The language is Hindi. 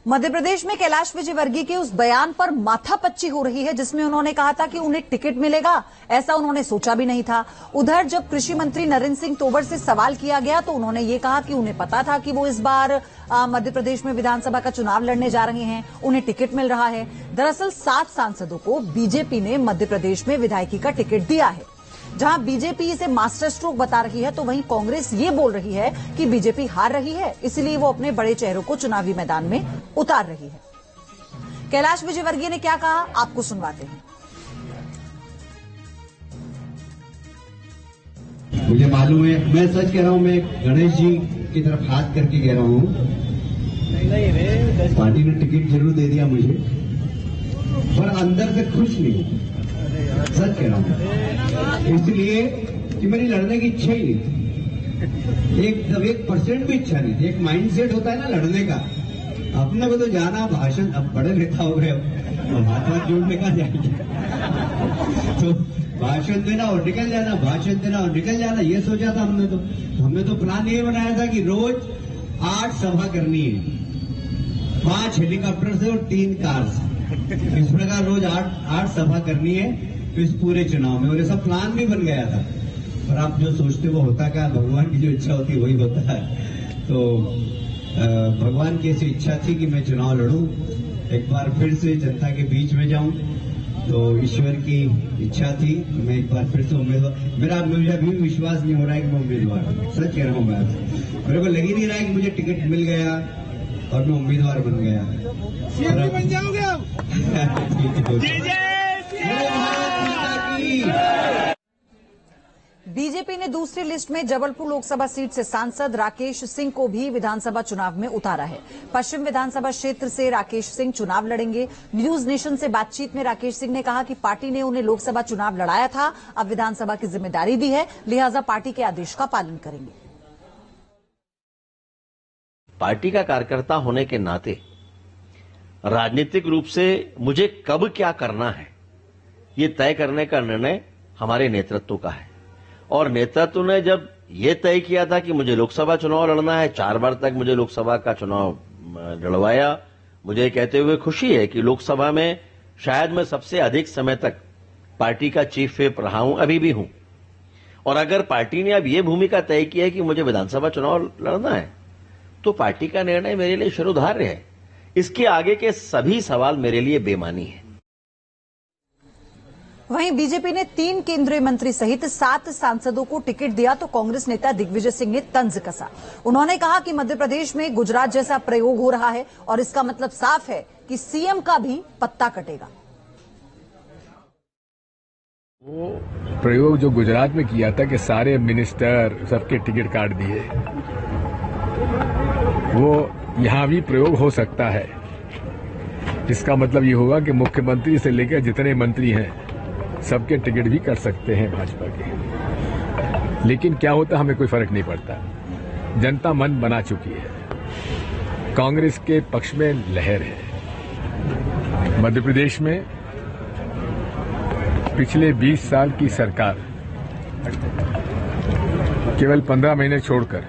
मध्य प्रदेश में कैलाश विजयवर्गीय के उस बयान पर माथापच्ची हो रही है जिसमें उन्होंने कहा था कि उन्हें टिकट मिलेगा, ऐसा उन्होंने सोचा भी नहीं था। उधर जब कृषि मंत्री नरेंद्र सिंह तोमर से सवाल किया गया तो उन्होंने ये कहा कि उन्हें पता था कि वो इस बार मध्य प्रदेश में विधानसभा का चुनाव लड़ने जा रहे हैं, उन्हें टिकट मिल रहा है। दरअसल 7 सांसदों को बीजेपी ने मध्य प्रदेश में विधायकी का टिकट दिया है। जहां बीजेपी इसे मास्टर स्ट्रोक बता रही है तो वहीं कांग्रेस ये बोल रही है कि बीजेपी हार रही है, इसलिए वो अपने बड़े चेहरों को चुनावी मैदान में उतार रही है। कैलाश विजयवर्गीय ने क्या कहा, आपको सुनवाते हैं। मुझे मालूम है, मैं सच कह रहा हूं, मैं गणेश जी की तरफ हाथ करके कह रहा हूं, पार्टी ने टिकट जरूर दे दिया मुझे, पर अंदर से खुश नहीं। सच कह रहा हूं, इसलिए कि मेरी लड़ने की इच्छा ही नहीं थी, 1% भी इच्छा नहीं थी। एक माइंडसेट होता है ना लड़ने का, अपने को तो जाना, भाषण, अब बड़े नेता हो गए, हाथ जोड़ने का जाएंगे तो भाषण देना और निकल जाना, भाषण देना और निकल जाना, ये सोचा था हमने तो प्लान ये बनाया था कि रोज 8 सभा करनी है, 5 हेलीकॉप्टर से और 3 कार से, इस प्रकार रोज 8 सभा करनी है इस पूरे चुनाव में, और ये सब प्लान भी बन गया था। पर आप जो सोचते वो होता क्या, भगवान की जो इच्छा होती है वही होता है। तो भगवान की ऐसी इच्छा थी कि मैं चुनाव लड़ूं, एक बार फिर से जनता के बीच में जाऊं, तो ईश्वर की इच्छा थी कि मैं एक बार फिर से उम्मीदवार, मुझे अभी विश्वास नहीं हो रहा है कि मैं उम्मीदवार हूं, सच कह रहा हूं मैं, मेरे को लग ही नहीं रहा है कि मुझे टिकट मिल गया और मैं उम्मीदवार बन गया। बन जाओगे बीजेपी ने दूसरी लिस्ट में जबलपुर लोकसभा सीट से सांसद राकेश सिंह को भी विधानसभा चुनाव में उतारा है। पश्चिम विधानसभा क्षेत्र से राकेश सिंह चुनाव लड़ेंगे। न्यूज नेशन से बातचीत में राकेश सिंह ने कहा कि पार्टी ने उन्हें लोकसभा चुनाव लड़ाया था, अब विधानसभा की जिम्मेदारी दी है, लिहाजा पार्टी के आदेश का पालन करेंगे। पार्टी का कार्यकर्ता होने के नाते राजनीतिक रूप से मुझे कब क्या करना है, ये तय करने का निर्णय हमारे नेतृत्व का है। और नेतृत्व ने जब ये तय किया था कि मुझे लोकसभा चुनाव लड़ना है, 4 बार तक मुझे लोकसभा का चुनाव लड़वाया। मुझे कहते हुए खुशी है कि लोकसभा में शायद मैं सबसे अधिक समय तक पार्टी का चीफ व्हिप रहा हूं, अभी भी हूं। और अगर पार्टी ने अब ये भूमिका तय की है कि मुझे विधानसभा चुनाव लड़ना है, तो पार्टी का निर्णय मेरे लिए शिरोधार्य है। इसके आगे के सभी सवाल मेरे लिए बेमानी है। वहीं बीजेपी ने 3 केंद्रीय मंत्री सहित 7 सांसदों को टिकट दिया तो कांग्रेस नेता दिग्विजय सिंह ने तंज कसा। उन्होंने कहा कि मध्य प्रदेश में गुजरात जैसा प्रयोग हो रहा है और इसका मतलब साफ है कि सीएम का भी पत्ता कटेगा। वो प्रयोग जो गुजरात में किया था कि सारे मिनिस्टर सबके टिकट काट दिए, वो यहां भी प्रयोग हो सकता है। इसका मतलब ये होगा कि मुख्यमंत्री से लेकर जितने मंत्री हैं सबके टिकट भी कर सकते हैं भाजपा के। लेकिन क्या होता, हमें कोई फर्क नहीं पड़ता, जनता मन बना चुकी है, कांग्रेस के पक्ष में लहर है। मध्य प्रदेश में पिछले 20 साल की सरकार केवल 15 महीने छोड़कर